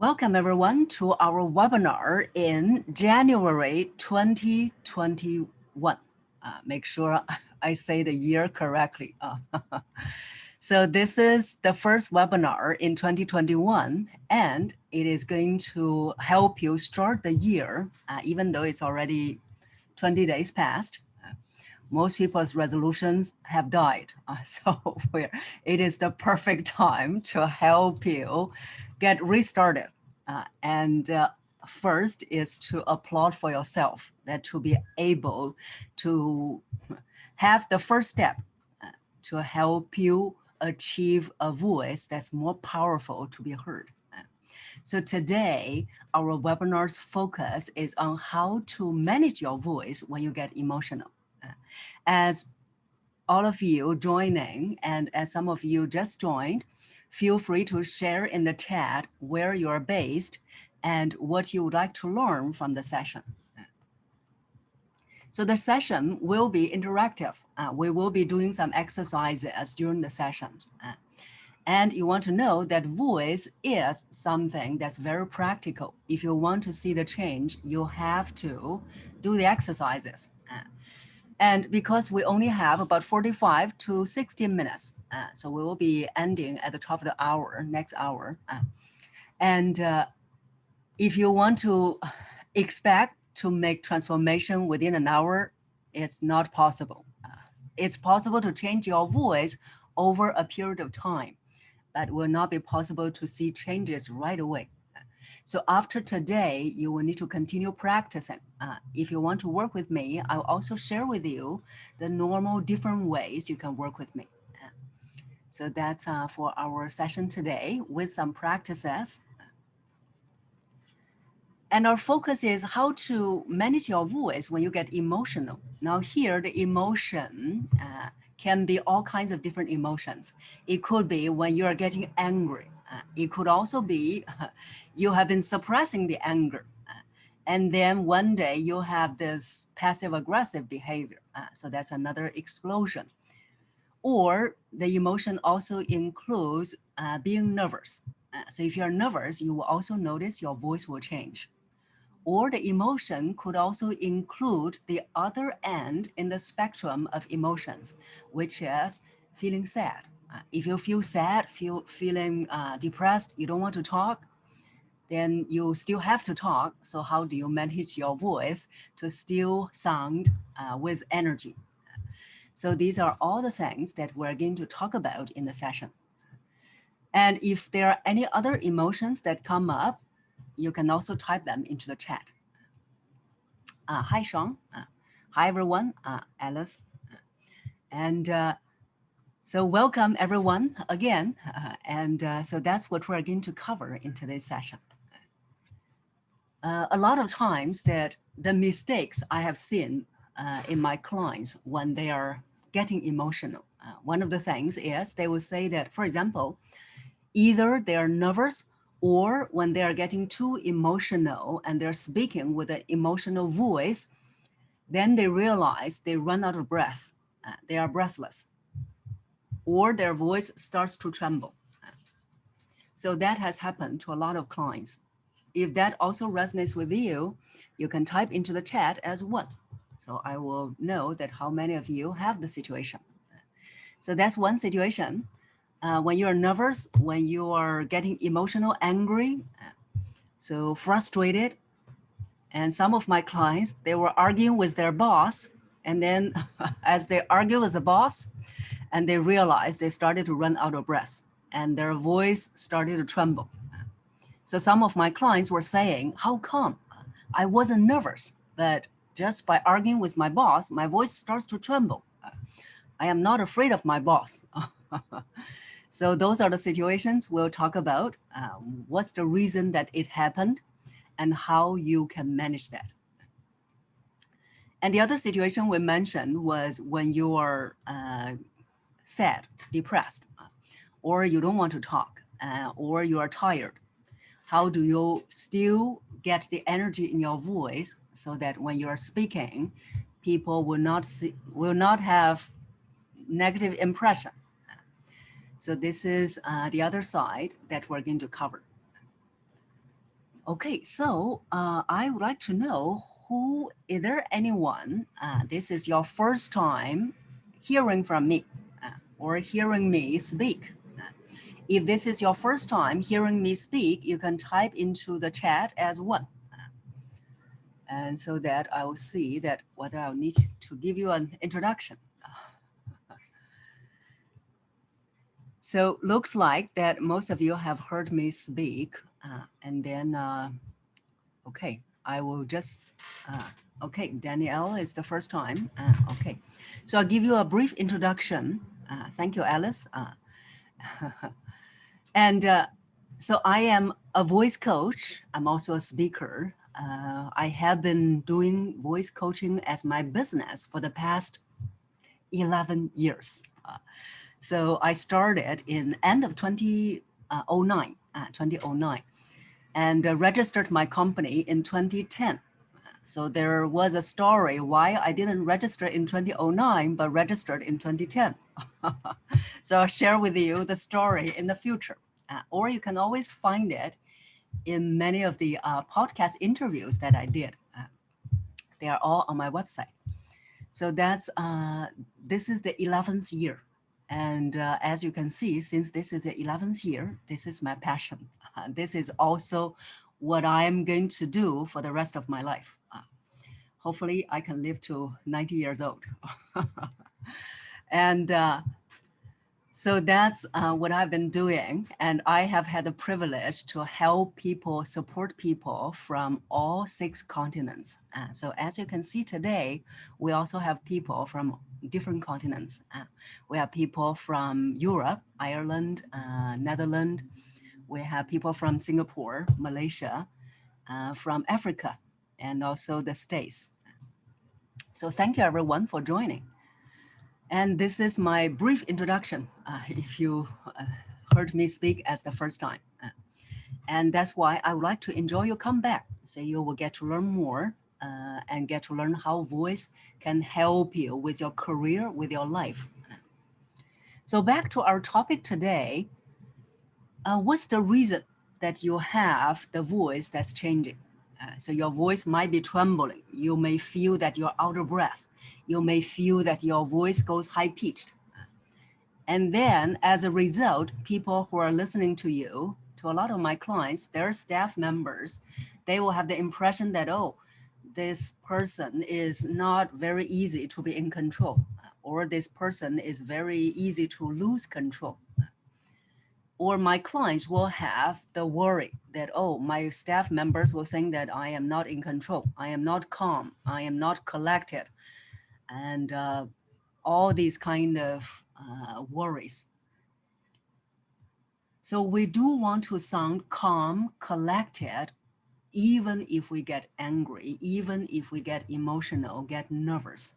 Welcome everyone to our webinar in January 2021. Make sure I say the year correctly. So this is the first webinar in 2021, and it is going to help you start the year, even though it's already 20 days past. Most people's resolutions have died. So it is the perfect time to help you get restarted. First is to applaud for yourself, that to be able to have the first step to help you achieve a voice that's more powerful to be heard. So today, our webinar's focus is on how to manage your voice when you get emotional. As all of you joining, and as some of you just joined, feel free to share in the chat where you're based and what you would like to learn from the session. So the session will be interactive. We will be doing some exercises during the sessions. And you want to know that voice is something that's very practical. If you want to see the change, you have to do the exercises. And because we only have about 45 to 60 minutes, so we will be ending at the top of the hour, next hour. If you want to expect to make transformation within an hour, it's not possible. It's possible to change your voice over a period of time, but will not be possible to see changes right away. So after today, you will need to continue practicing. If you want to work with me, I'll also share with you the normal different ways you can work with me. So that's for our session today with some practices. And our focus is how to manage your voice when you get emotional. Now here, the emotion can be all kinds of different emotions. It could be when you are getting angry. It could also be you have been suppressing the anger. And then one day you have this passive aggressive behavior. So that's another explosion. Or the emotion also includes being nervous. So if you're nervous, you will also notice your voice will change. Or the emotion could also include the other end in the spectrum of emotions, which is feeling sad. If you feel sad, feeling depressed, you don't want to talk, then you still have to talk. So how do you manage your voice to still sound with energy? So these are all the things that we're going to talk about in the session. And if there are any other emotions that come up, you can also type them into the chat. Hi, Sean. Hi, everyone. Alice. So welcome, everyone, again. So that's what we're going to cover in today's session. A lot of times that the mistakes I have seen in my clients when they are getting emotional, one of the things is they will say that, for example, either they're nervous or when they are getting too emotional and they're speaking with an emotional voice, then they realize they run out of breath. They are breathless, or their voice starts to tremble. So that has happened to a lot of clients. If that also resonates with you, you can type into the chat as one. So I will know that how many of you have the situation. So that's one situation. When you're nervous, when you are getting emotional, angry, so frustrated. And some of my clients, they were arguing with their boss. And then as they argue with the boss, and they realized they started to run out of breath and their voice started to tremble. So some of my clients were saying, how come? I wasn't nervous, but just by arguing with my boss, my voice starts to tremble. I am not afraid of my boss. So those are the situations we'll talk about. What's the reason that it happened and how you can manage that. And the other situation we mentioned was when you are sad, depressed, or you don't want to talk, or you are tired. How do you still get the energy in your voice so that when you are speaking, people will not have negative impression? So this is the other side that we're going to cover. Okay, so I would like to know is there anyone, this is your first time hearing from me or hearing me speak? If this is your first time hearing me speak, you can type into the chat as one. And so that I will see that whether I'll need to give you an introduction. So looks like that most of you have heard me speak and then okay, I will just, okay, Danielle is the first time. Okay, so I'll give you a brief introduction. Thank you, Alice. And so I am a voice coach. I'm also a speaker. I have been doing voice coaching as my business for the past 11 years. So I started in end of 2009, and registered my company in 2010. So there was a story why I didn't register in 2009, but registered in 2010. So I'll share with you the story in the future. Or you can always find it in many of the podcast interviews that I did. They are all on my website. So this is the 11th year. And as you can see, since this is the 11th year, this is my passion. This is also what I am going to do for the rest of my life. Hopefully I can live to 90 years old. And so that's what I've been doing. And I have had the privilege to help people, support people from all 6 continents. So as you can see today, we also have people from different continents. We have people from Europe, Ireland, Netherlands. We have people from Singapore, Malaysia, from Africa, and also the States. So thank you everyone for joining. And this is my brief introduction, if you heard me speak as the first time. And that's why I would like to enjoy your comeback. So you will get to learn more and get to learn how voice can help you with your career, with your life. So back to our topic today, what's the reason that you have the voice that's changing? So your voice might be trembling. You may feel that you're out of breath. You may feel that your voice goes high pitched. And then as a result, people who are listening to you, to a lot of my clients, their staff members, they will have the impression that, oh, this person is not very easy to be in control, or this person is very easy to lose control. Or my clients will have the worry that, oh, my staff members will think that I am not in control. I am not calm. I am not collected. And all these kind of worries. So we do want to sound calm, collected, even if we get angry, even if we get emotional, get nervous.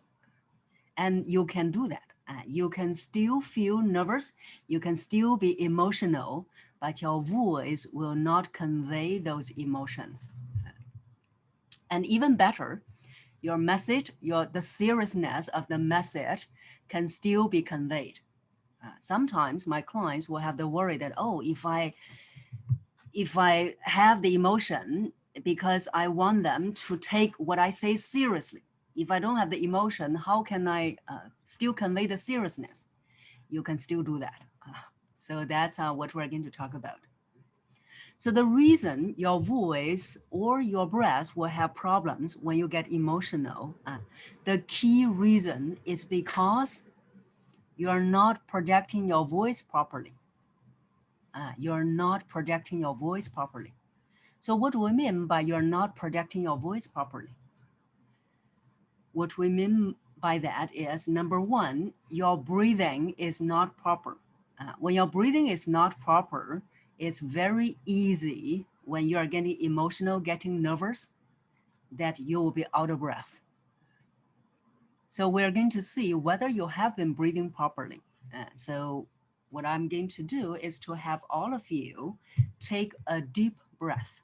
And you can do that. You can still feel nervous, you can still be emotional, but your voice will not convey those emotions. And even better, your message, the seriousness of the message can still be conveyed. Sometimes my clients will have the worry that, oh, if I have the emotion because I want them to take what I say seriously. If I don't have the emotion, how can I still convey the seriousness? You can still do that. So that's what we're going to talk about. So the reason your voice or your breath will have problems when you get emotional, the key reason is because you're not projecting your voice properly. You're not projecting your voice properly. So what do we mean by you're not projecting your voice properly? What we mean by that is, number one, your breathing is not proper. When your breathing is not proper, it's very easy when you are getting emotional, getting nervous, that you will be out of breath. So we're going to see whether you have been breathing properly. So what I'm going to do is to have all of you take a deep breath.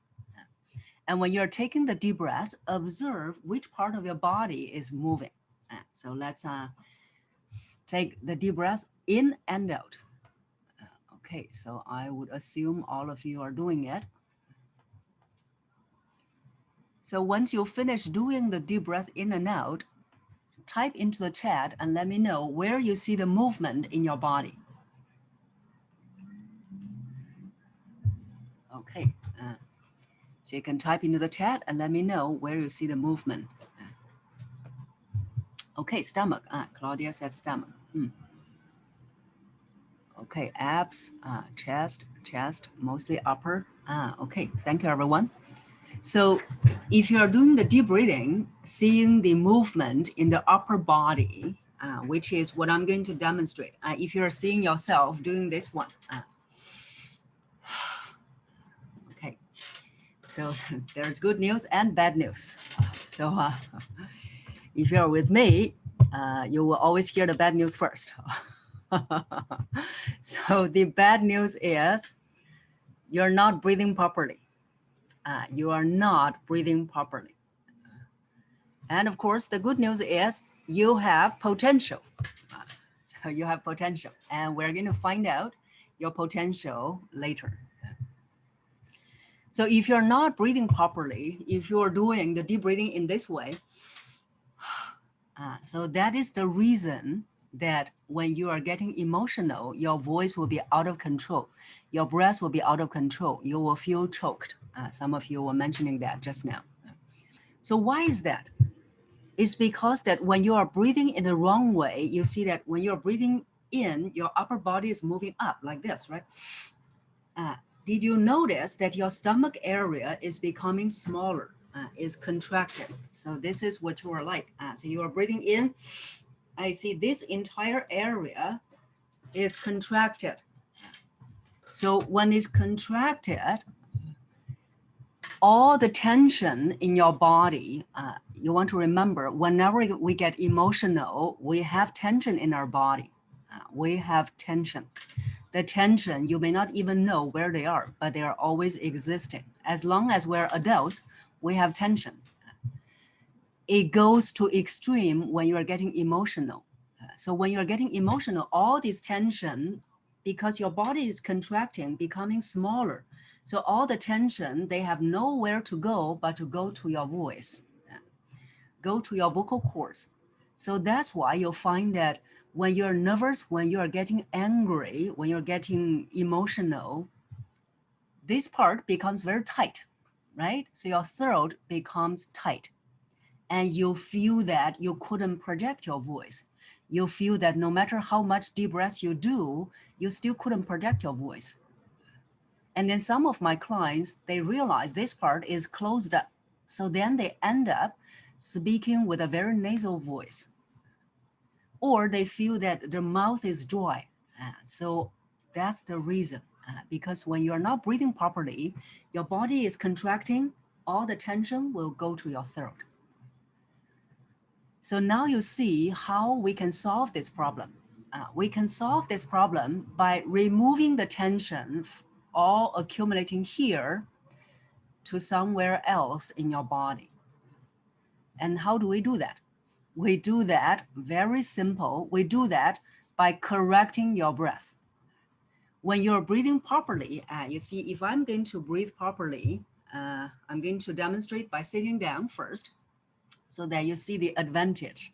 And when you're taking the deep breath, observe which part of your body is moving. So let's take the deep breath in and out. Okay, so I would assume all of you are doing it. So once you finish doing the deep breath in and out, type into the chat and let me know where you see the movement in your body. Okay, so you can type into the chat and let me know where you see the movement. Okay, stomach. Claudia said stomach. Okay, abs, chest, mostly upper. Okay, thank you, everyone. So if you are doing the deep breathing, seeing the movement in the upper body, which is what I'm going to demonstrate. If you're seeing yourself doing this one. Okay, so there's good news and bad news. So if you're with me, you will always hear the bad news first. So the bad news is you're not breathing properly. You are not breathing properly. And of course, the good news is you have potential. So you have potential, and we're going to find out your potential later. So if you're not breathing properly, if you're doing the deep breathing in this way, so that is the reason that when you are getting emotional, your voice will be out of control. Your breath will be out of control. You will feel choked. Some of you were mentioning that just now. So why is that? It's because that when you are breathing in the wrong way, you see that when you're breathing in, your upper body is moving up like this, right? Did you notice that your stomach area is becoming smaller, is contracted? So this is what you are like. So you are breathing in. I see this entire area is contracted. So when it's contracted, all the tension in your body, you want to remember, whenever we get emotional, we have tension in our body. We have tension. The tension, you may not even know where they are, but they are always existing. As long as we're adults, we have tension. It goes to extreme when you are getting emotional. So when you're getting emotional, all this tension, because your body is contracting, becoming smaller. So all the tension, they have nowhere to go but to go to your voice, go to your vocal cords. So that's why you'll find that when you're nervous, when you're getting angry, when you're getting emotional, this part becomes very tight, right? So your throat becomes tight. And you feel that you couldn't project your voice. You feel that no matter how much deep breaths you do, you still couldn't project your voice. And then some of my clients, they realize this part is closed up. So then they end up speaking with a very nasal voice. Or they feel that their mouth is dry. So that's the reason. Because when you're not breathing properly, your body is contracting, all the tension will go to your throat. So now you see how we can solve this problem. We can solve this problem by removing the tension all accumulating here to somewhere else in your body. And how do we do that? We do that very simple. We do that by correcting your breath. When you're breathing properly, you see, if I'm going to breathe properly, I'm going to demonstrate by sitting down first so that you see the advantage.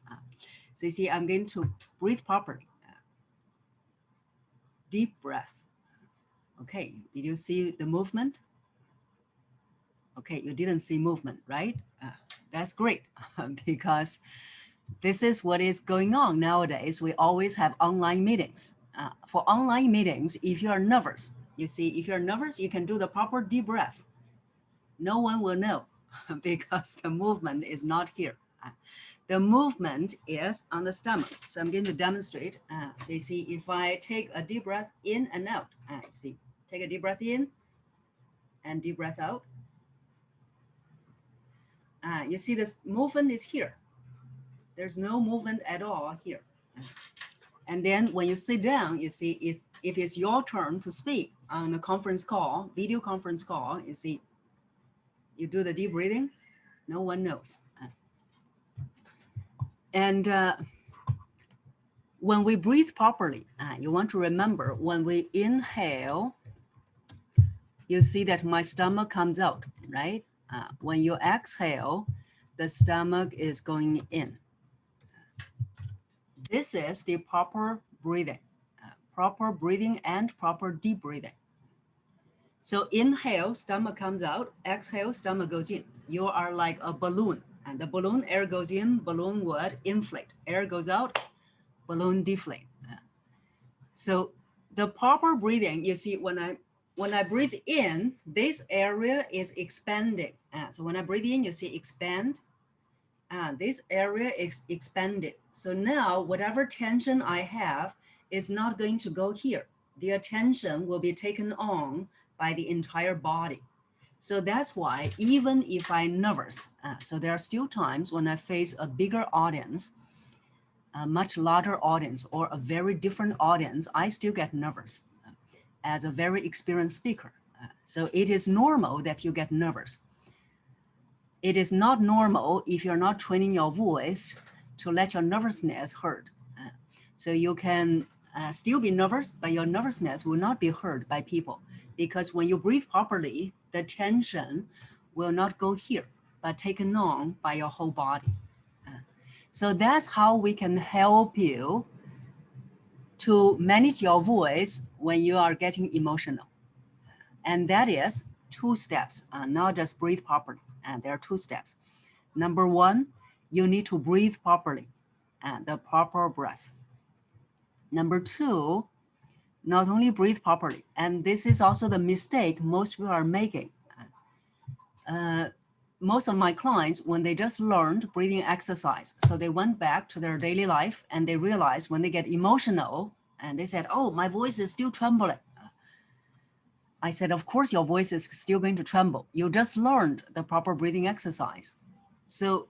So you see, I'm going to breathe properly. Deep breath. Okay, did you see the movement? Okay, you didn't see movement, right? That's great because this is what is going on nowadays. We always have online meetings. For online meetings, if you're nervous, you see, if you're nervous, you can do the proper deep breath. No one will know because the movement is not here. The movement is on the stomach. So I'm going to demonstrate. So you see, if I take a deep breath in and out, see, take a deep breath in and deep breath out. You see this movement is here. There's no movement at all here. And then when you sit down, you see, if it's your turn to speak on a conference call, video conference call, you see, you do the deep breathing, no one knows. And when we breathe properly, you want to remember when we inhale, you see that my stomach comes out, right? When you exhale, the stomach is going in. This is the proper breathing and proper deep breathing. So inhale, stomach comes out, exhale, stomach goes in. You are like a balloon, and the balloon, air goes in, balloon would inflate. Air goes out, balloon deflate. So the proper breathing, you see, when I breathe in, this area is expanding. So when I breathe in, you see expand. This area is expanded. So now whatever tension I have is not going to go here. The attention will be taken on by the entire body. So that's why even if I'm nervous, so there are still times when I face a bigger audience, a much larger audience, or a very different audience, I still get nervous as a very experienced speaker. So it is normal that you get nervous. It is not normal if you're not training your voice to let your nervousness heard. So you can still be nervous, but your nervousness will not be heard by people, because when you breathe properly, the tension will not go here, but taken on by your whole body. So that's how we can help you to manage your voice when you are getting emotional. And that is 2 steps, not just breathe properly. And there are 2 steps. Number 1, you need to breathe properly, and the proper breath. Number 2, not only breathe properly, and this is also the mistake most people are making. Most of my clients, when they just learned breathing exercise, so they went back to their daily life and they realized when they get emotional and they said, oh, my voice is still trembling. I said, of course, your voice is still going to tremble. You just learned the proper breathing exercise. So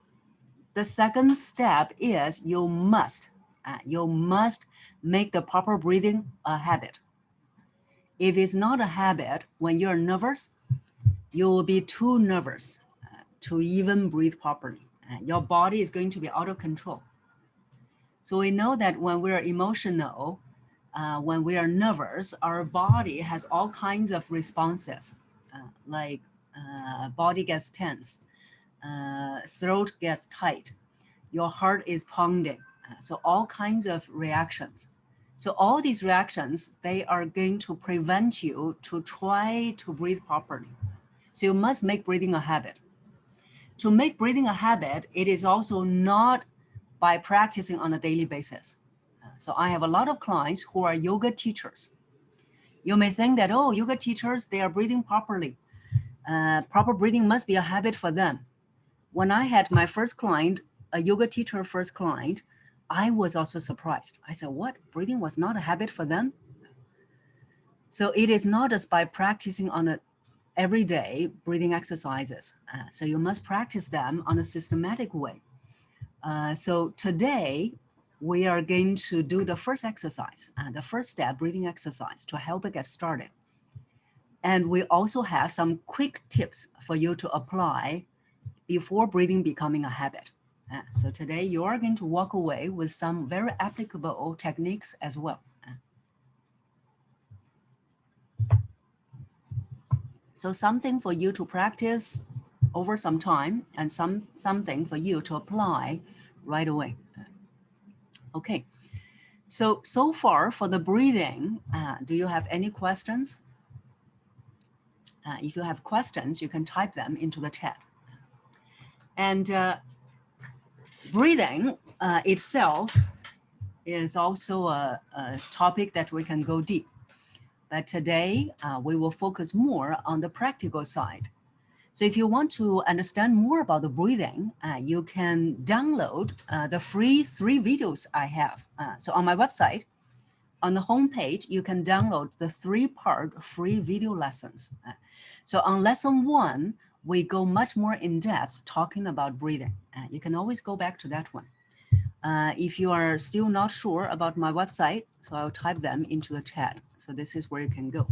the second step is you must make the proper breathing a habit. If it's not a habit, when you're nervous, you will be too nervous to even breathe properly. Your body is going to be out of control. So we know that when we're emotional, when we are nervous, our body has all kinds of responses, like body gets tense, throat gets tight, your heart is pounding. So all kinds of reactions. So all these reactions, they are going to prevent you to try to breathe properly. So you must make breathing a habit. To make breathing a habit, it is also not by practicing on a daily basis. So I have a lot of clients who are yoga teachers. You may think that, oh, yoga teachers, they are breathing properly. Proper breathing must be a habit for them. When I had my first client, a yoga teacher first client, I was also surprised. I said, what? Breathing was not a habit for them? So it is not just by practicing on a everyday breathing exercises. So you must practice them on a systematic way. So today, we are going to do the first exercise, the first step breathing exercise to help it get started. And we also have some quick tips for you to apply before breathing becoming a habit. So today you are going to walk away with some very applicable techniques as well. So something for you to practice over some time and something for you to apply right away. Okay, so far for the breathing, do you have any questions? If you have questions, you can type them into the chat. And breathing itself is also a topic that we can go deep. But today, we will focus more on the practical side. So if you want to understand more about the breathing, you can download the free 3 videos I have. So on my website, on the homepage, you can download the 3-part free video lessons. So on lesson 1, we go much more in depth talking about breathing. You can always go back to that one. If you are still not sure about my website, so I'll type them into the chat. So this is where you can go.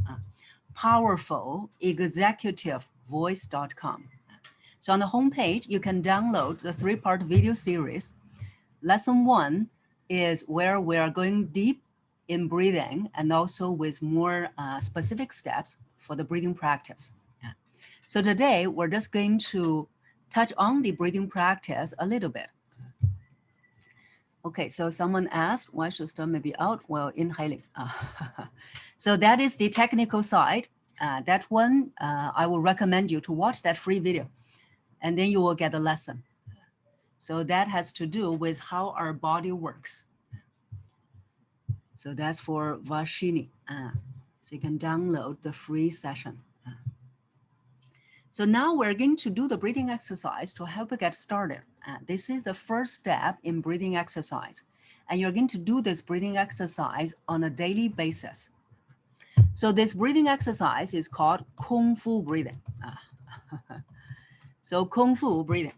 PowerfulExecutiveVoice.com. So on the homepage, you can download the 3-part video series. Lesson 1 is where we are going deep in breathing and also with more specific steps for the breathing practice. So today we're just going to touch on the breathing practice a little bit. Okay, so someone asked, why should stomach be out while inhaling? So that is the technical side. That one, I will recommend you to watch that free video, and then you will get a lesson. So that has to do with how our body works. So that's for Vashini. So you can download the free session. So now we're going to do the breathing exercise to help you get started. This is the first step in breathing exercise. And you're going to do this breathing exercise on a daily basis. So this breathing exercise is called Kung Fu breathing. So Kung Fu breathing.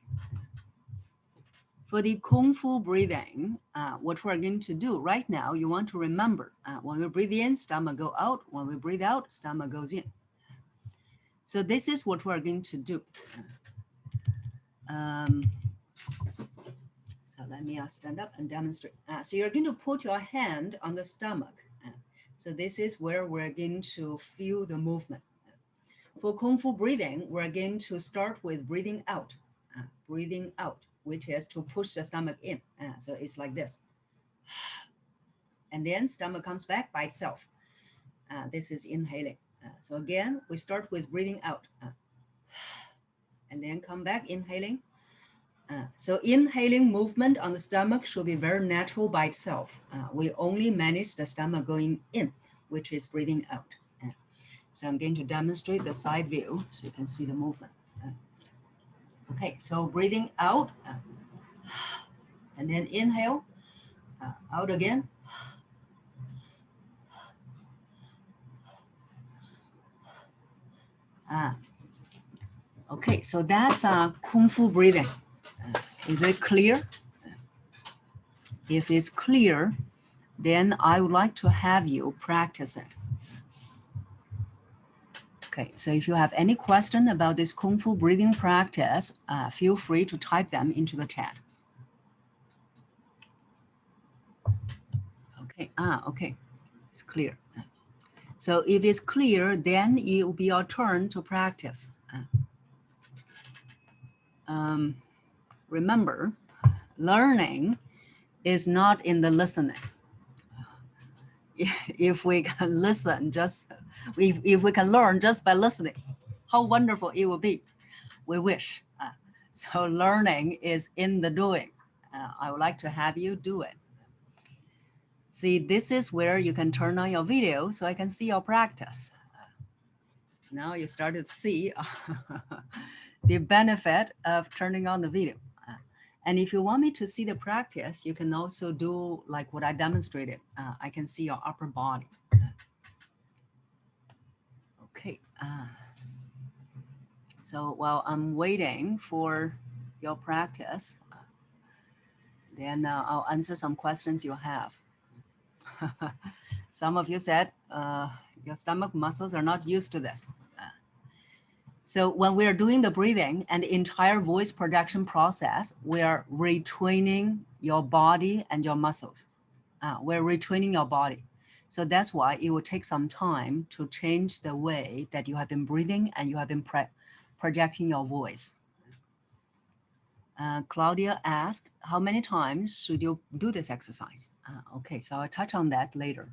For the Kung Fu breathing, what we're going to do right now, you want to remember, when we breathe in, stomach go out. When we breathe out, stomach goes in. So this is what we're going to do. So let me stand up and demonstrate. So you're going to put your hand on the stomach. So this is where we're going to feel the movement. For Kung Fu breathing, we're going to start with breathing out, which is to push the stomach in. So it's like this. And then stomach comes back by itself. This is inhaling. So again, we start with breathing out. And then come back, inhaling. So inhaling movement on the stomach should be very natural by itself. We only manage the stomach going in, which is breathing out. So I'm going to demonstrate the side view so you can see the movement. Okay, so breathing out, and then inhale, out again. Okay, so that's Kung Fu breathing. Is it clear? If it's clear, then I would like to have you practice it. Okay, so if you have any question about this Kung Fu breathing practice, feel free to type them into the chat. Okay, okay, it's clear. So if it's clear, then it will be your turn to practice. Remember, learning is not in the listening. If we can listen, if we can learn just by listening, how wonderful it will be. We wish. So learning is in the doing. I would like to have you do it. See, this is where you can turn on your video so I can see your practice. Now you started to see the benefit of turning on the video. And if you want me to see the practice, you can also do like what I demonstrated. I can see your upper body. Okay. So while I'm waiting for your practice, then I'll answer some questions you have. Some of you said your stomach muscles are not used to this. So when we're doing the breathing and the entire voice production process, we are retraining your body and your muscles. We're retraining your body. So that's why it will take some time to change the way that you have been breathing and you have been projecting your voice. Claudia asked, how many times should you do this exercise? Okay, so I'll touch on that later.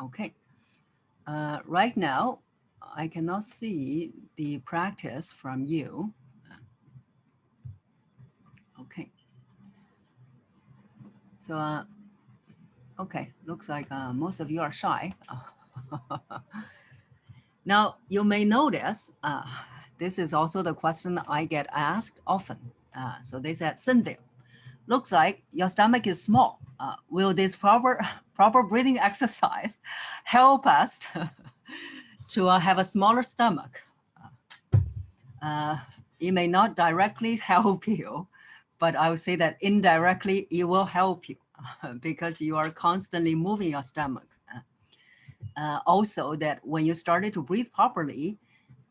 Okay, right now, I cannot see the practice from you. Okay. So, okay, looks like most of you are shy. Now, you may notice, this is also the question that I get asked often. So they said, Cynthia, looks like your stomach is small. Will this proper breathing exercise help us to have a smaller stomach? It may not directly help you, but I would say that indirectly it will help you because you are constantly moving your stomach. Also that when you started to breathe properly,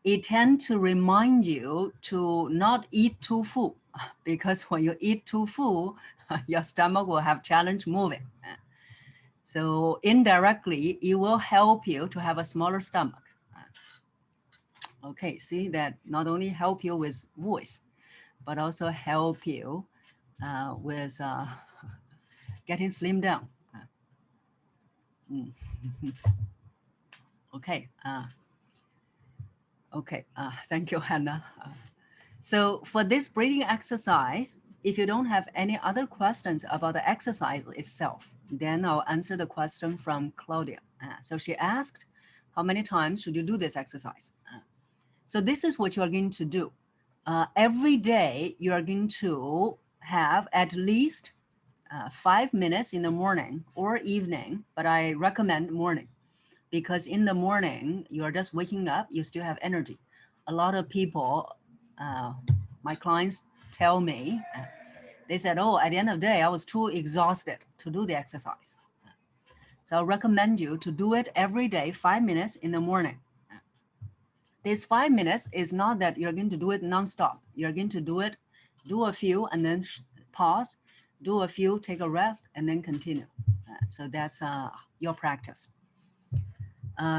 it tends to remind you to not eat too full, because when you eat too full, your stomach will have challenge moving. So indirectly, it will help you to have a smaller stomach. Okay, see that not only help you with voice, but also help you with getting slim down. Mm. Okay, okay, thank you, Hannah. So for this breathing exercise, if you don't have any other questions about the exercise itself, then I'll answer the question from Claudia. So she asked, how many times should you do this exercise? So this is what you are going to do. Every day, you are going to have at least 5 minutes in the morning or evening, but I recommend morning because in the morning, you are just waking up, you still have energy. A lot of people, my clients tell me, they said, oh, at the end of the day, I was too exhausted to do the exercise. So I recommend you to do it every day, 5 minutes in the morning. This 5 minutes is not that you're going to do it nonstop. You're going to do it, do a few and then pause, do a few, take a rest, and then continue. So that's your practice.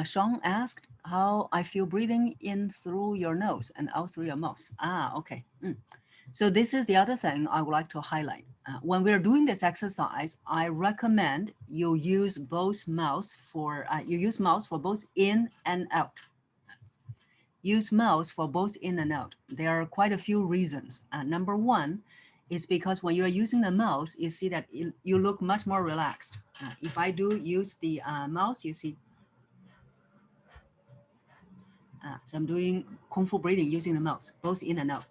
Sean asked how I feel breathing in through your nose and out through your mouth. Okay. So this is the other thing I would like to highlight. When we're doing this exercise, I recommend you use both mouths for, mouth for both in and out. Use mouth for both in and out. There are quite a few reasons. Number one is because when you're using the mouth, you see that you look much more relaxed. If I do use the mouth, you see, so I'm doing Kung Fu breathing using the mouth, both in and out.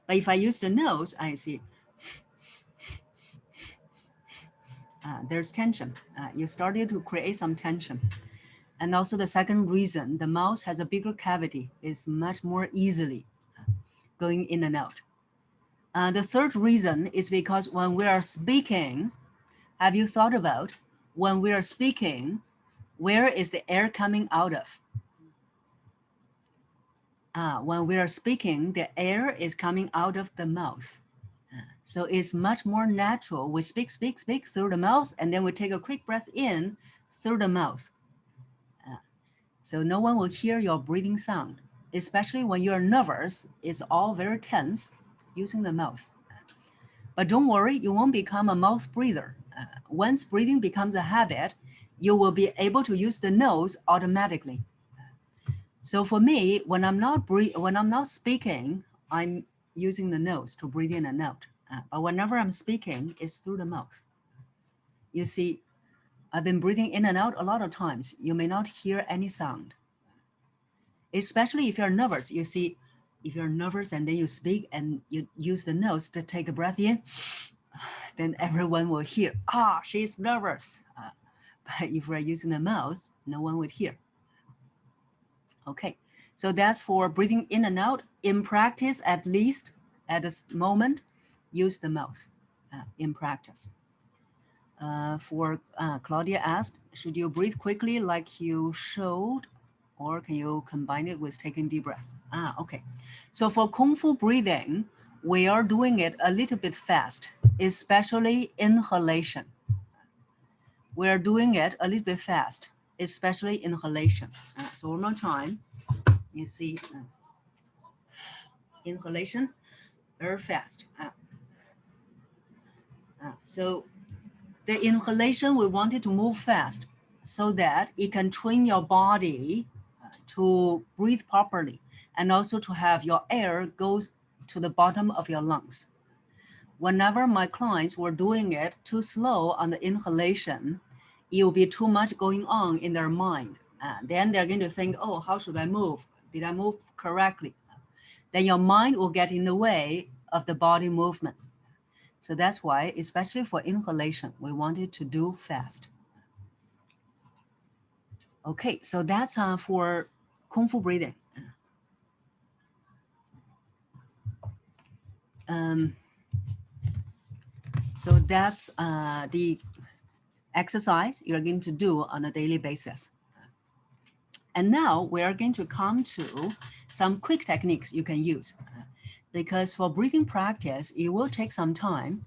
But if I use the nose, I see there's tension. You started to create some tension. And also the second reason, the mouth has a bigger cavity, is much more easily going in and out. The third reason is because when we are speaking, have you thought about when we are speaking, where is the air coming out of? When we are speaking, the air is coming out of the mouth. So it's much more natural. We speak through the mouth, and then we take a quick breath in through the mouth. So no one will hear your breathing sound, especially when you're nervous. It's all very tense using the mouth. But don't worry, you won't become a mouth breather. Once breathing becomes a habit, you will be able to use the nose automatically. So for me, when I'm not speaking, I'm using the nose to breathe in and out. But whenever I'm speaking, it's through the mouth. You see, I've been breathing in and out a lot of times. You may not hear any sound. Especially if you're nervous. You see, if you're nervous and then you speak and you use the nose to take a breath in, then everyone will hear, she's nervous. But if we're using the mouth, no one would hear. Okay, so that's for breathing in and out. In practice, at least at this moment, use the mouth in practice. Claudia asked, should you breathe quickly like you showed, or can you combine it with taking deep breaths? Okay. So for Kung Fu breathing, we are doing it a little bit fast, especially inhalation. We're doing it a little bit fast, especially inhalation. So one more time, you see inhalation, very fast. So the inhalation, we want it to move fast so that it can train your body to breathe properly and also to have your air goes to the bottom of your lungs. Whenever my clients were doing it too slow on the inhalation, it will be too much going on in their mind. Then they're going to think, oh, how should I move? Did I move correctly? Then your mind will get in the way of the body movement. So that's why, especially for inhalation, we wanted to do fast. Okay, so that's for Kung Fu breathing. So that's the exercise you're going to do on a daily basis. And now we are going to come to some quick techniques you can use. Because for breathing practice, it will take some time.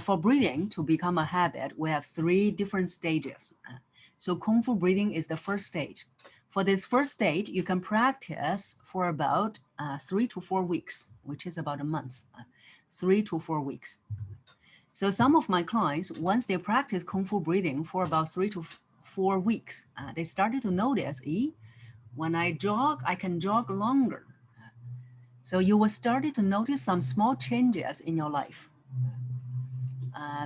For breathing to become a habit, we have 3 different stages. So Kung Fu breathing is the first stage. For this first stage, you can practice for about 3 to 4 weeks, which is about a month, 3 to 4 weeks. So some of my clients, once they practice Kung Fu breathing for about 3 to 4 weeks, they started to notice, when I jog, I can jog longer. So you will start to notice some small changes in your life.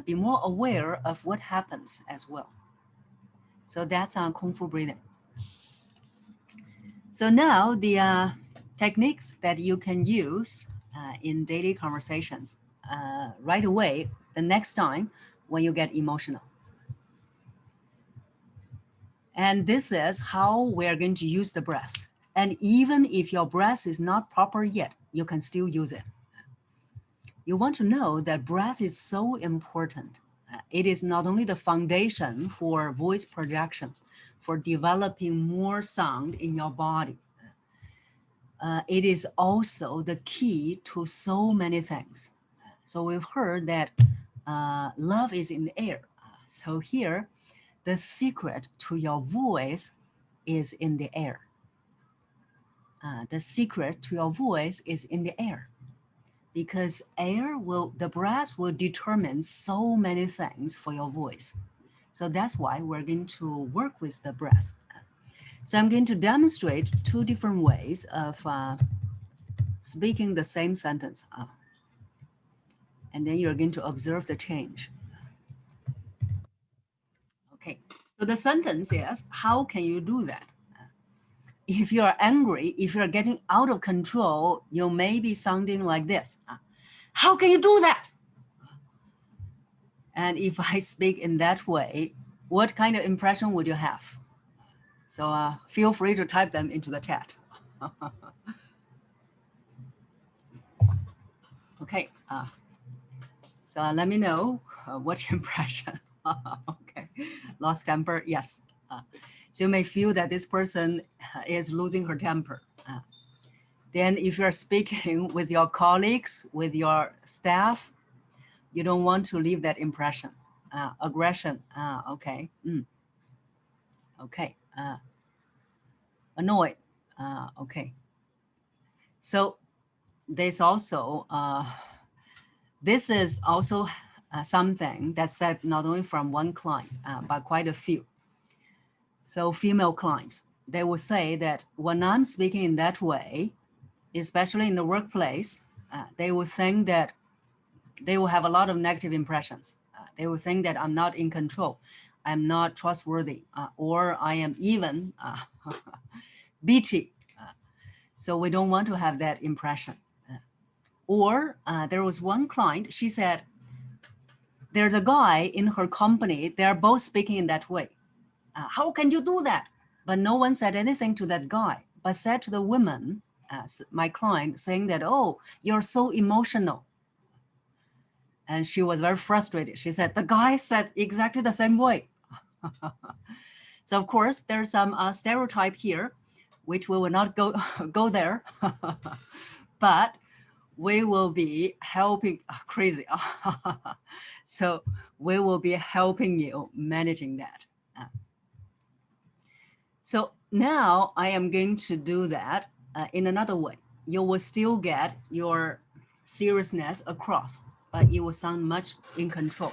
Be more aware of what happens as well. So that's Kung Fu breathing. So now the techniques that you can use in daily conversations right away, the next time when you get emotional. And this is how we're going to use the breath. And even if your breath is not proper yet, you can still use it. You want to know that breath is so important. It is not only the foundation for voice projection, for developing more sound in your body. It is also the key to so many things. So we've heard that love is in the air. So here, the secret to your voice is in the air. The secret to your voice is in the air, because the breath will determine so many things for your voice. So that's why we're going to work with the breath. So I'm going to demonstrate 2 different ways of speaking the same sentence. And then you're going to observe the change. Okay, so the sentence is, how can you do that? If you're angry, if you're getting out of control, you may be sounding like this. How can you do that? And if I speak in that way, what kind of impression would you have? So feel free to type them into the chat. Okay, so let me know what impression. Okay, lost temper, yes. So you may feel that this person is losing her temper. Then if you're speaking with your colleagues, with your staff, you don't want to leave that impression. Aggression, okay. Okay, annoyed, okay. So this also, this is also something that's said not only from one client, but quite a few. So female clients, they will say that when I'm speaking in that way, especially in the workplace, they will think that they will have a lot of negative impressions. They will think that I'm not in control, I'm not trustworthy, or I am even bitchy. So we don't want to have that impression. Or there was one client, she said, there's a guy in her company, they're both speaking in that way. How can you do that? But no one said anything to that guy, but said to the woman, my client, saying that, oh, you're so emotional. And she was very frustrated. She said, the guy said exactly the same way. So of course, there's some stereotype here, which we will not go there, but we will be helping, crazy. So we will be helping you managing that. So now I am going to do that in another way. You will still get your seriousness across, but it will sound much in control.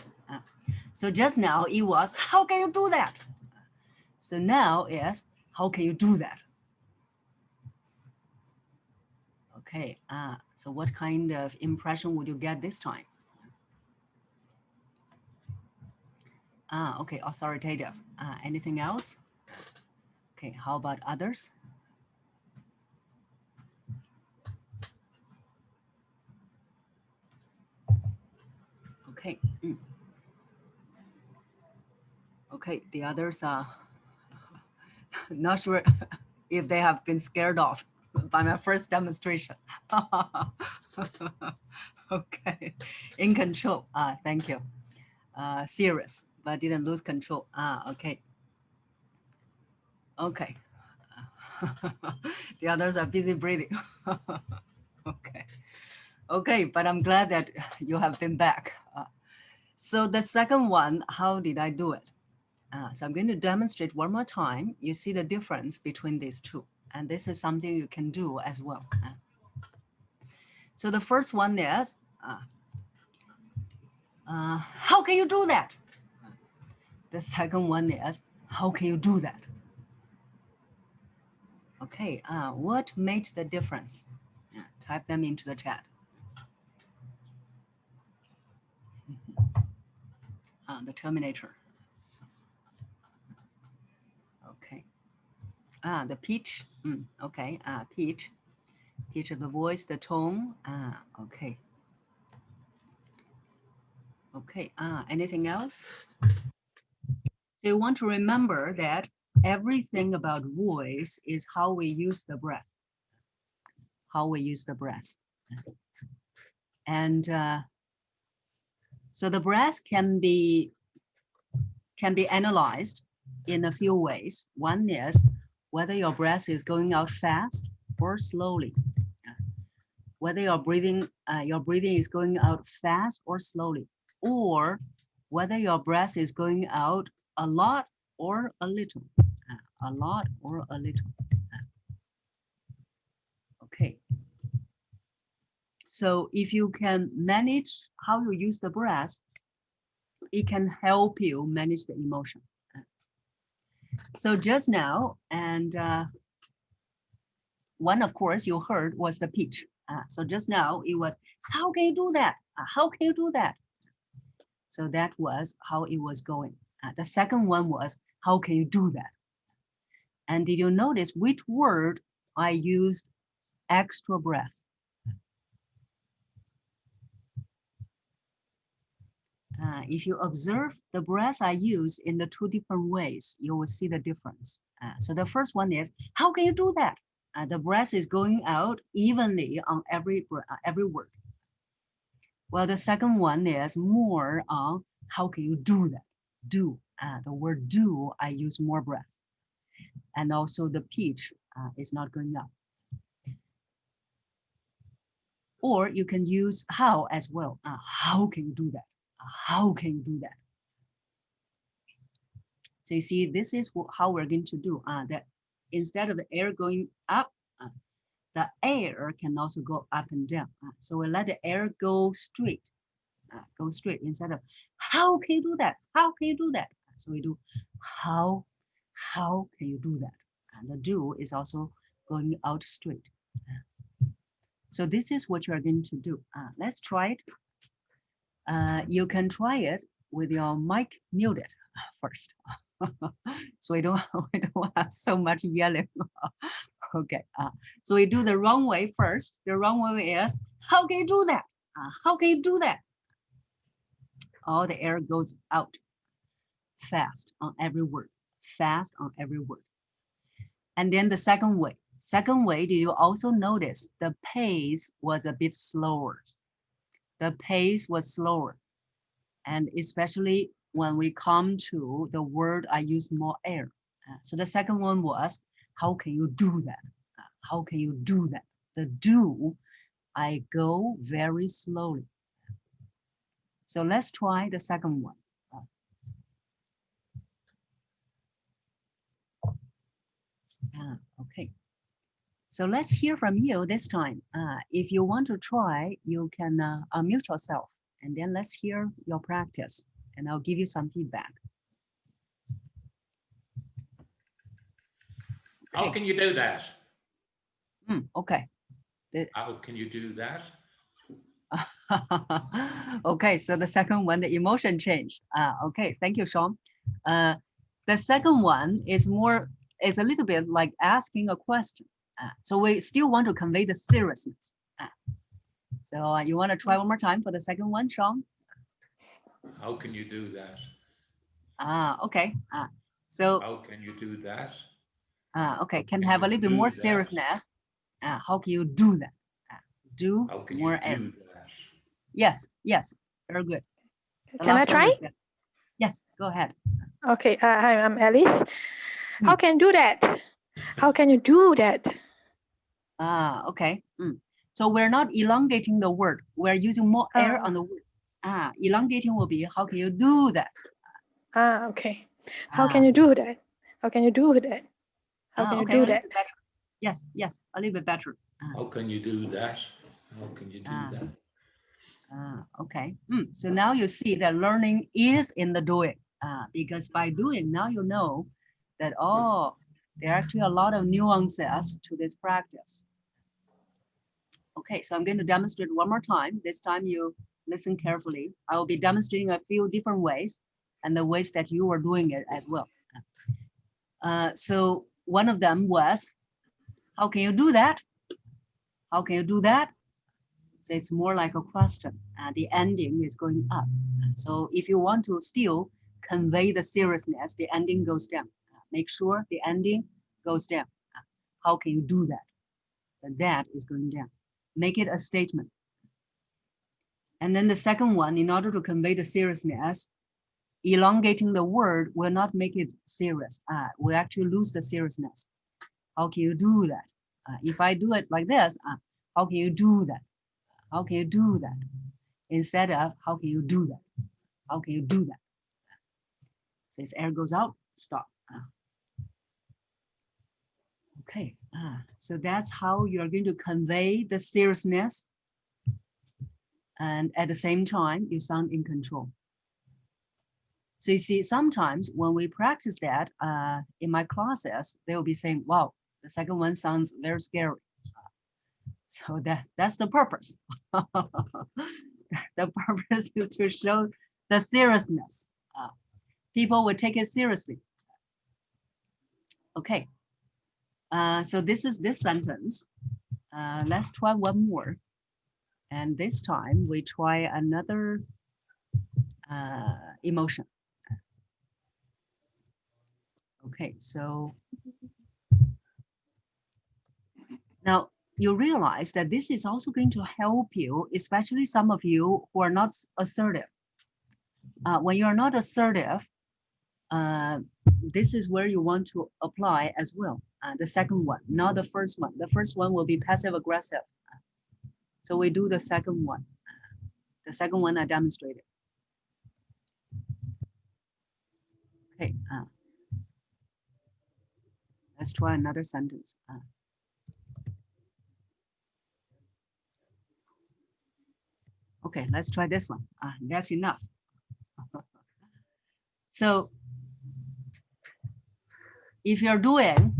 So just now it was, how can you do that? So now is, how can you do that? Okay, so what kind of impression would you get this time? Okay, authoritative. Anything else? Okay, how about others? Okay. Okay, the others are not sure if they have been scared off by my first demonstration. Okay, in control. Thank you. Serious, but didn't lose control. Okay. Okay. The others are busy breathing. Okay. Okay, but I'm glad that you have been back. So the second one, how did I do it? So I'm going to demonstrate one more time. You see the difference between these two. And this is something you can do as well. So the first one is, how can you do that? The second one is, how can you do that? Okay, what made the difference? Type them into the chat. The Terminator. Okay. The pitch. Okay. Pitch. Pitch of the voice, the tone. Okay. Okay. Anything else? So you want to remember that everything about voice is how we use the breath. How we use the breath. And so the breath can be analyzed in a few ways. One is whether your breath is going out fast or slowly. Whether your breathing is going out fast or slowly, or whether your breath is going out a lot or a little. A lot or a little. Okay. So if you can manage how you use the breath, it can help you manage the emotion. So just now, and one, of course, you heard was the pitch. So just now it was, how can you do that? How can you do that? So that was how it was going. The second one was, how can you do that? And did you notice which word I used extra breath? If you observe the breath I use in the two different ways, you will see the difference. So the first one is, how can you do that? The breath is going out evenly on every word. Well, the second one is more on how can you do that? Do. The word do, I use more breath. And also the pitch is not going up. Or you can use how as well. How can you do that? How can you do that? So you see, this is how we're going to do that. Instead of the air going up, the air can also go up and down. So we let the air go straight, instead of how can you do that? How can you do that? So we do how can you do that? And the do is also going out straight. So this is what you're going to do. Let's try it. You can try it with your mic muted first. So we don't have so much yelling. Okay, so we do the wrong way first. The wrong way is, how can you do that? How can you do that? All the air goes out fast on every word, fast on every word. And then the second way. Second way, did you also notice the pace was a bit slower? The pace was slower. And especially when we come to the word, I use more air. So the second one was, how can you do that? How can you do that? The do, I go very slowly. So let's try the second one. Okay. So let's hear from you this time. If you want to try, you can unmute yourself and then let's hear your practice and I'll give you some feedback. Okay. How can you do that? Okay. How can you do that? Okay, so the second one, the emotion changed. Okay, thank you, Sean. The second one is a little bit like asking a question. So we still want to convey the seriousness. So you want to try one more time for the second one, Sean? How can you do that? Okay. So how can you do that? Okay, can have a little bit more seriousness. How can you do that? Do how can more you do that? Yes, very good. Can I try? Yes, go ahead. Okay, hi, I'm Alice. How can you do that? How can you do that? Okay. So we're not elongating the word. We're using more air on the word. Elongating will be, how can you do that? Okay. How can you do that? How can you do that? How can you okay, do a little that? bit better. Yes, yes, a little bit better. How can you do that? How can you do that? Okay. So now you see that learning is in the doing, because by doing, now you know that, oh, there are actually a lot of nuances to this practice. Okay, so I'm going to demonstrate one more time. This time you listen carefully. I will be demonstrating a few different ways and the ways that you are doing it as well. So one of them was, how can you do that? How can you do that? So it's more like a question. The ending is going up. So if you want to still convey the seriousness, the ending goes down. Make sure the ending goes down. How can you do that? That is going down. Make it a statement. And then the second one, in order to convey the seriousness, elongating the word will not make it serious. We actually lose the seriousness. How can you do that? If I do it like this, how can you do that? How can you do that? Instead of, how can you do that? How can you do that? So as air goes out, stop. Okay, so that's how you're going to convey the seriousness, and at the same time, you sound in control. So you see, sometimes when we practice that in my classes, they will be saying, wow, the second one sounds very scary. So that's the purpose. The purpose is to show the seriousness. People will take it seriously. Okay. So this is this sentence. Let's try one more. And this time we try another emotion. Okay, so now you realize that this is also going to help you, especially some of you who are not assertive. When you're not assertive, this is where you want to apply as well. The second one, not the first one. The first one will be passive aggressive. So we do the second one. The second one I demonstrated. Okay, let's try another sentence. Okay, let's try this one. That's enough. So if you're doing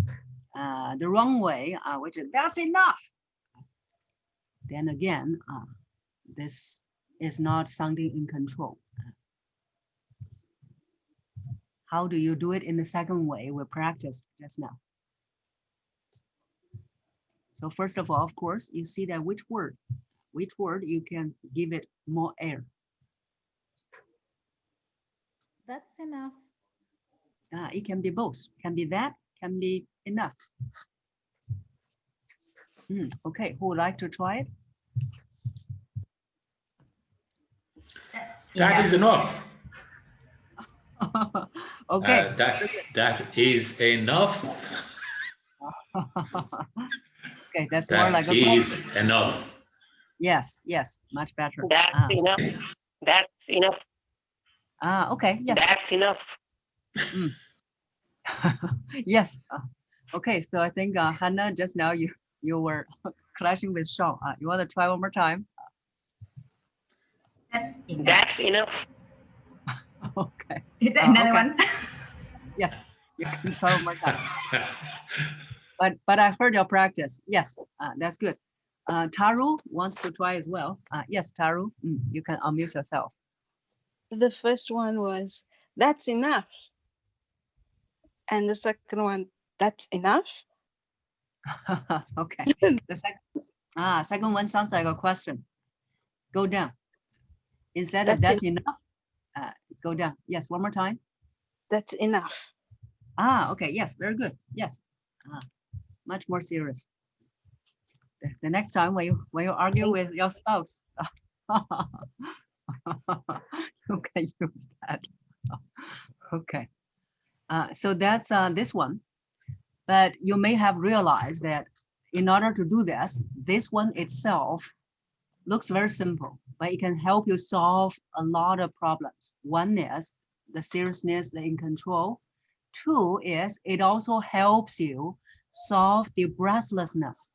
the wrong way, which is that's enough, then again, this is not sounding in control. How do you do it in the second way we practiced just now? So first of all, of course, you see that which word you can give it more air. That's enough. It can be both. Can be that, can be enough. Okay, who would like to try it? That is enough. Okay. That is enough. Okay, that's more like That is enough. Yes, yes, much better. That's enough. That's enough. Okay, yes. That's enough. Yes. Okay, so I think Hannah, just now you were clashing with Sean. You want to try one more time? That's enough. That's enough. Okay. Is that another okay. one? Yes, you can try one more time. But I heard your practice. Yes, that's good. Taru wants to try as well. Yes, Taru, you can unmute yourself. The first one was, that's enough. And the second one, that's enough. Okay. The second one sounds like a question. Go down. Instead of that's enough, go down. Yes, one more time. That's enough. Okay, yes, very good. Yes, much more serious. The next time when you argue with your spouse, you can use that. Okay, so that's this one. But you may have realized that in order to do this one itself looks very simple, but it can help you solve a lot of problems. One is the seriousness, the in control. 2 is it also helps you solve the breathlessness.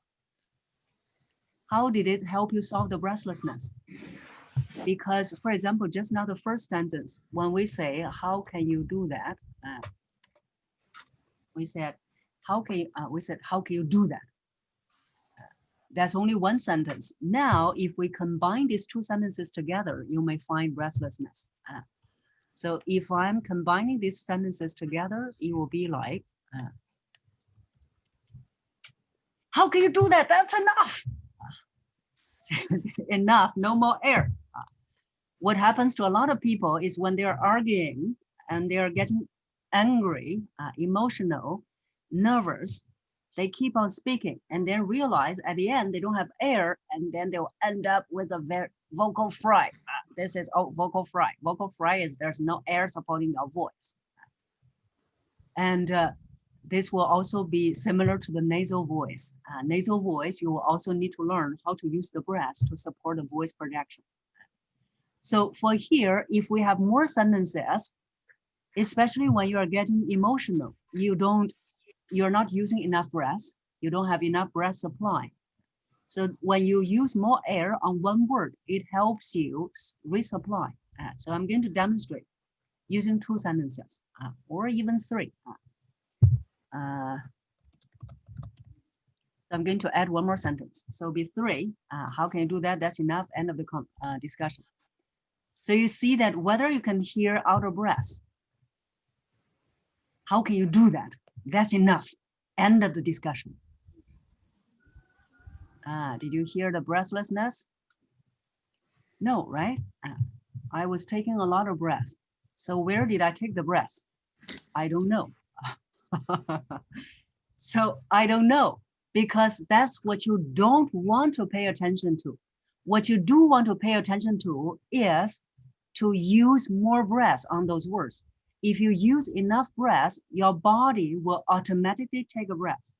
How did it help you solve the breathlessness? Because, for example, just now the first sentence, when we say, how can you do that? We said, how can you, how can you do that? That's only one sentence. Now, if we combine these two sentences together, you may find breathlessness. So if I'm combining these sentences together, it will be like, how can you do that? That's enough. Enough, no more air. What happens to a lot of people is when they're arguing and they're getting angry, emotional, nervous, they keep on speaking and then realize at the end they don't have air, and then they'll end up with a very vocal fry. This is vocal fry. Vocal fry is there's no air supporting your voice. And this will also be similar to the nasal voice. Nasal voice, you will also need to learn how to use the breath to support the voice projection. So for here, if we have more sentences, especially when you are getting emotional, you're not using enough breath, you don't have enough breath supply. So when you use more air on one word, it helps you resupply. So I'm going to demonstrate using 2 sentences or even 3. So I'm going to add one more sentence. So it'll be 3. How can you do that? That's enough. End of the discussion. So you see that whether you can hear out of breath, how can you do that? That's enough. End of the discussion. Did you hear the breathlessness? No, right? I was taking a lot of breath. So where did I take the breath? I don't know. So I don't know, because that's what you don't want to pay attention to. What you do want to pay attention to is to use more breath on those words. If you use enough breath, your body will automatically take a breath.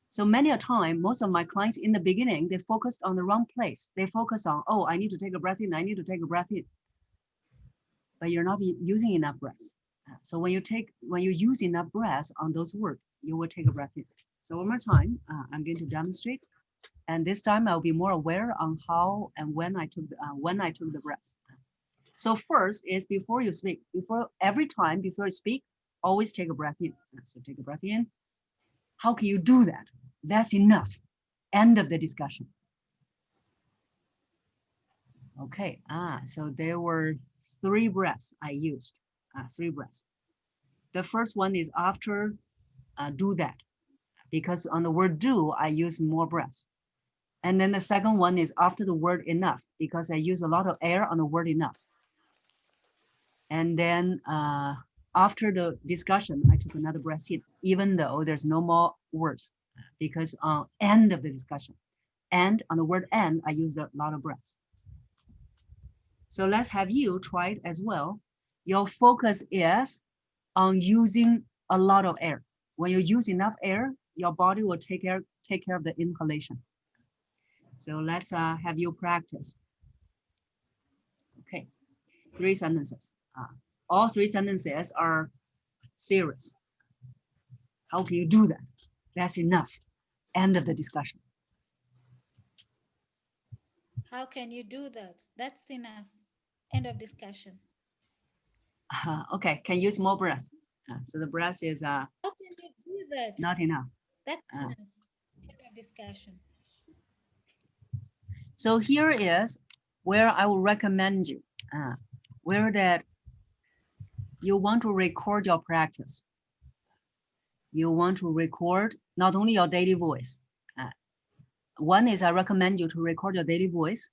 So many a time, most of my clients in the beginning, they focused on the wrong place. They focus on, oh, I need to take a breath in, I need to take a breath in. But you're not using enough breath. So when you use enough breath on those words, you will take a breath in. So one more time, I'm going to demonstrate. And this time I'll be more aware on how and when I took the breath. So first is before you speak, every time before you speak, always take a breath in. So take a breath in. How can you do that? That's enough. End of the discussion. Okay, so there were 3 breaths I used, 3 breaths. The first one is after do that, because on the word do, I use more breaths. And then the second one is after the word enough, because I use a lot of air on the word enough. And then after the discussion, I took another breath in, even though there's no more words, because on end of the discussion, and on the word end, I used a lot of breaths. So let's have you try it as well. Your focus is on using a lot of air. When you use enough air, your body will take care of the inhalation. So let's have you practice. Okay, 3 sentences. All 3 sentences are serious. How can you do that? That's enough. End of the discussion. How can you do that? That's enough. End of discussion. Okay, can use more breath. So the breath is How can you do that? not enough. That's enough. End of discussion. So here is where I will recommend you, where that you want to record your practice. You want to record not only your daily voice. One is I recommend you to record your daily voice,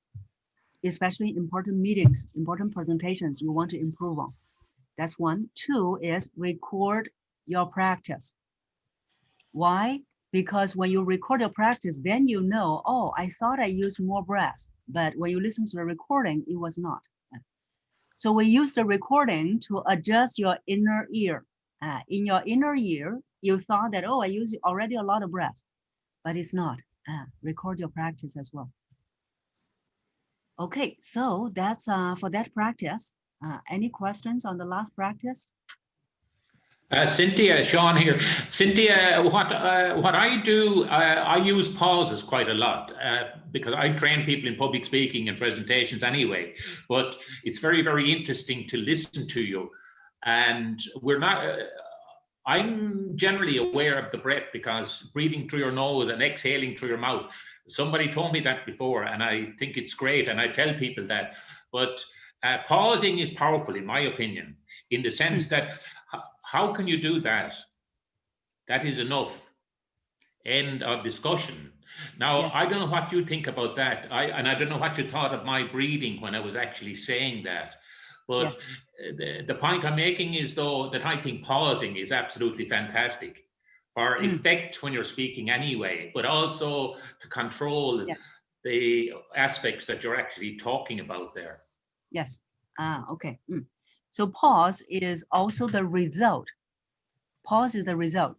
especially important meetings, important presentations you want to improve on. That's 1. 2 is record your practice. Why? Because when you record your practice, then you know, oh, I thought I used more breath, but when you listen to the recording, it was not. So we use the recording to adjust your inner ear. In your inner ear, you thought that, oh, I use already a lot of breath, but it's not. Record your practice as well. Okay, so that's for that practice. Any questions on the last practice? Cynthia, Sean here. Cynthia, what I do, I use pauses quite a lot because I train people in public speaking and presentations anyway. But it's very, very interesting to listen to you. And we're not. I'm generally aware of the breath because breathing through your nose and exhaling through your mouth. Somebody told me that before, and I think it's great, and I tell people that. But pausing is powerful, in my opinion, in the sense that how can you do that? That is enough. End of discussion. Now, Yes. I don't know what you think about that. And I don't know what you thought of my breathing when I was actually saying that. But Yes. the point I'm making is, though, that I think pausing is absolutely fantastic for effect when you're speaking anyway, but also to control Yes. the aspects that you're actually talking about there. Yes. Okay. So pause is also the result. Pause is the result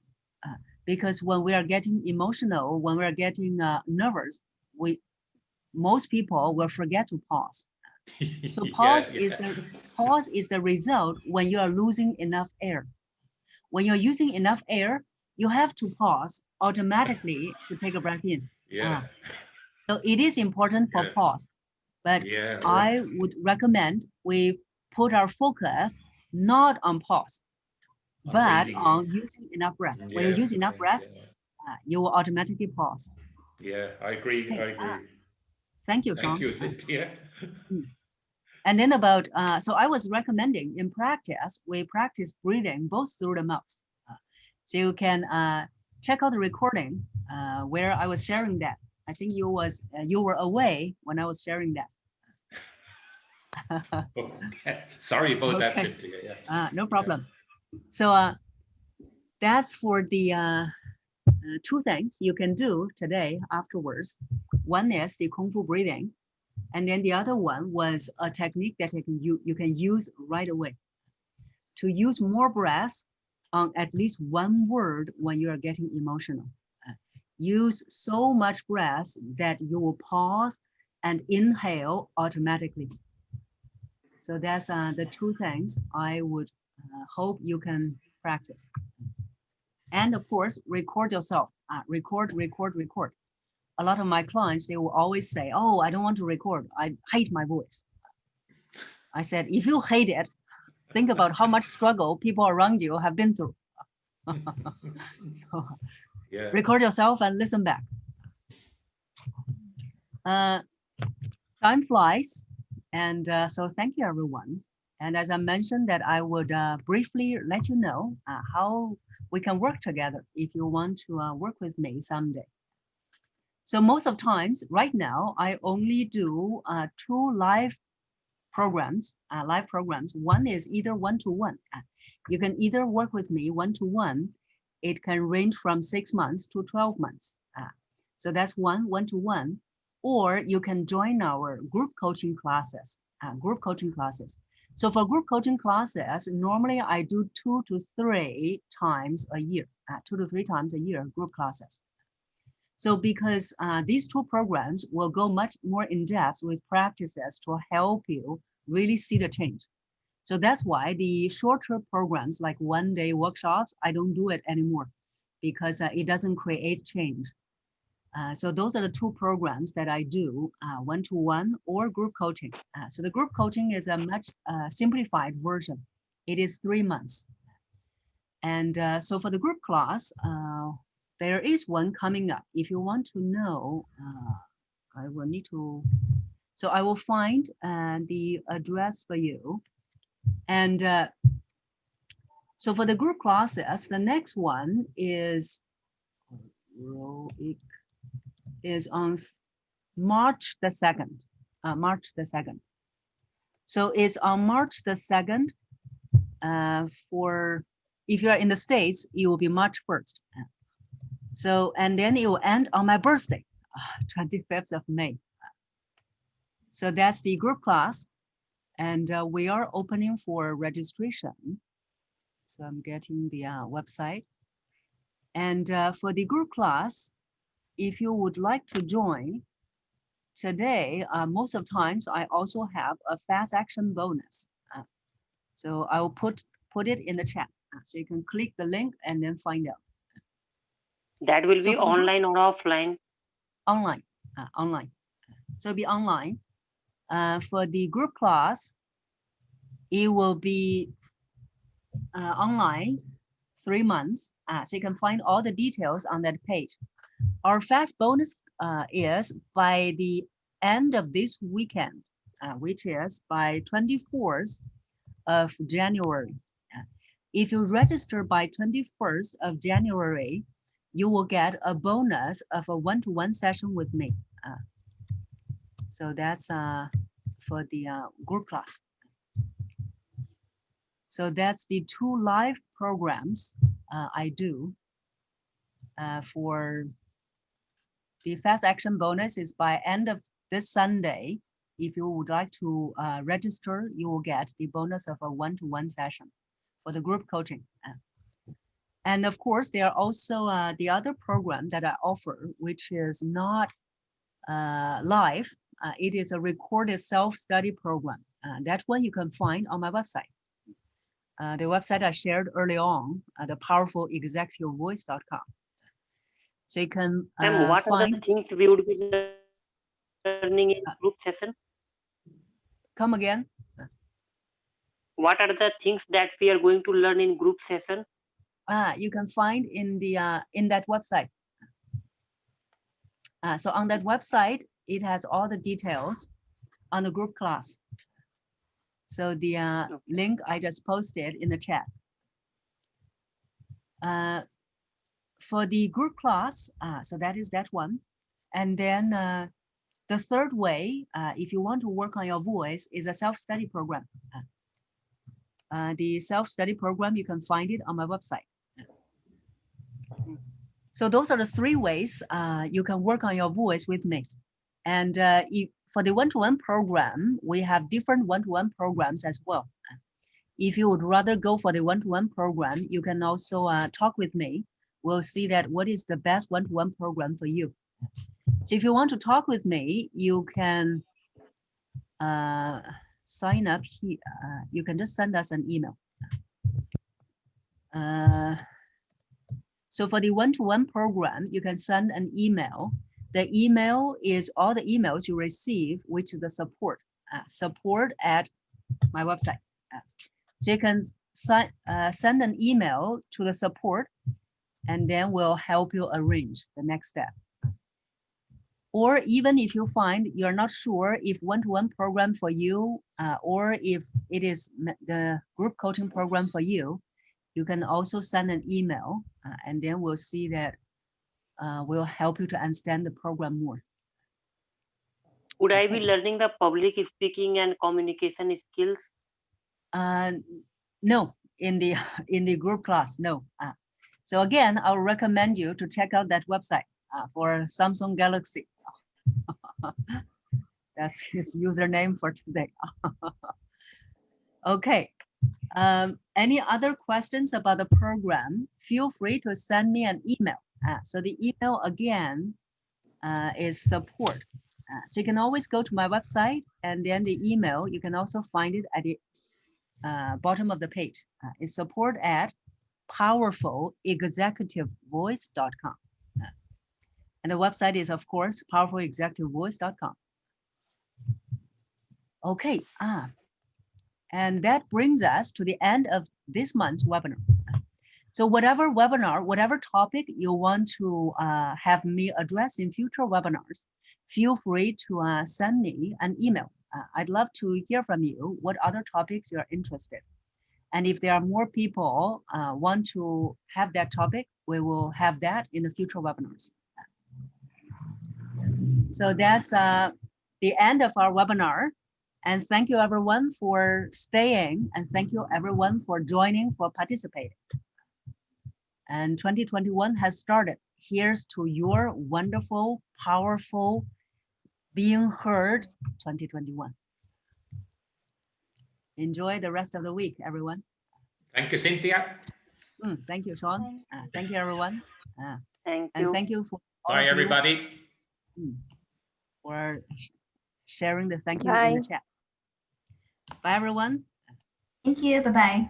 because when we are getting emotional, when we are getting nervous, most people will forget to pause. So pause is the result when you are losing enough air. When you're using enough air, you have to pause automatically to take a breath in. So it is important for pause, but I would recommend we put our focus not on pause, but on using enough breath. When you use enough breath, you will automatically pause. Yeah, I agree. Okay. I agree. Thank you, Sean. Thank you, Cynthia. And then about, so I was recommending in practice, we practice breathing both through the mouth. So you can check out the recording where I was sharing that. I think you were away when I was sharing that. Okay. Sorry about that, Cynthia. No problem. So that's for the two things you can do today afterwards. One is the Kung Fu breathing. And then the other one was a technique that you can use right away. To use more breath on at least one word when you are getting emotional. Use so much breath that you will pause and inhale automatically. So that's the two things I would hope you can practice. And of course, record yourself. Record. A lot of my clients, they will always say, oh, I don't want to record. I hate my voice. I said, if you hate it, think about how much struggle people around you have been through. So record yourself and listen back. Time flies. And so thank you, everyone. And as I mentioned that I would briefly let you know how we can work together if you want to work with me someday. So most of times right now, I only do two live programs. One is either one-to-one. You can either work with me one-to-one. It can range from 6 months to 12 months. So that's one-to-one. Or you can join our group coaching classes. So for group coaching classes, normally I do 2 to 3 times a year, 2 to 3 times a year group classes. So because these two programs will go much more in depth with practices to help you really see the change. So that's why the shorter programs like one-day workshops, I don't do it anymore because it doesn't create change. So those are the two programs that I do, one-to-one or group coaching. So the group coaching is a much simplified version. It is 3 months. And so for the group class, there is one coming up. If you want to know, I will need to, so I will find the address for you. And so for the group classes, the next one is on March the 2nd. So it's on March the 2nd for, if you are in the States, it will be March 1st. So, and then it will end on my birthday, 25th of May. So that's the group class. And we are opening for registration. So I'm getting the website. And for the group class, if you would like to join today, most of times I also have a fast action bonus. So I'll put it in the chat. So you can click the link and then find out. That will So be for the group- online or offline? Online, online. So it'll be online. For the group class, it will be online 3 months. So you can find all the details on that page. Our fast bonus is by the end of this weekend, which is by 24th of January. If you register by 21st of January, you will get a bonus of a one-to-one session with me. So that's for the group class. So that's the 2 live programs I do for the fast action bonus is by end of this Sunday. If you would like to register, you will get the bonus of a one-to-one session for the group coaching. And of course, there are also the other program that I offer, which is not live. It is a recorded self-study program. That one you can find on my website. The website I shared early on, thepowerfulexecutivevoice.com. So you can Ma'am, what are the find. things we would be learning in group session? Come again. What are the things that we are going to learn in group session? You can find in the in that website. So on that website, it has all the details on the group class. So the link I just posted in the chat. For the group class, so that is that one. And then the third way, if you want to work on your voice, is a self-study program. The self-study program, you can find it on my website. So those are the 3 ways you can work on your voice with me. And for the one-to-one program, we have different one-to-one programs as well. If you would rather go for the one-to-one program, you can also talk with me. We'll see that what is the best one-to-one program for you. So if you want to talk with me, you can sign up here. You can just send us an email. So for the one-to-one program, you can send an email. The email is all the emails you receive, which is the support, support at my website. So you can send an email to the support, and then we'll help you arrange the next step. Or even if you find you're not sure if one-to-one program for you, or if it is the group coaching program for you, you can also send an email, and then we'll see that we'll help you to understand the program more. Would I be learning the public speaking and communication skills? No, in the group class, no. So again, I'll recommend you to check out that website for Samsung Galaxy. That's his username for today. Okay. Any other questions about the program? Feel free to send me an email. So the email again is support. So you can always go to my website, and then the email, you can also find it at the bottom of the page. It's support at powerfulexecutivevoice.com. And the website is, of course, powerfulexecutivevoice.com. Okay. And that brings us to the end of this month's webinar. So whatever webinar, whatever topic you want to have me address in future webinars, feel free to send me an email. I'd love to hear from you what other topics you're interested. And if there are more people want to have that topic, we will have that in the future webinars. So that's the end of our webinar. And thank you everyone for staying, and thank you everyone for joining, for participating. And 2021 has started. Here's to your wonderful, powerful, being heard 2021. Enjoy the rest of the week, everyone. Thank you, Cynthia. Thank you, Sean. Thank you, everyone. Thank And you. thank you for all Bye, of you everybody. for sharing the thank you Bye. in the chat. Bye, everyone. Thank you. Bye-bye.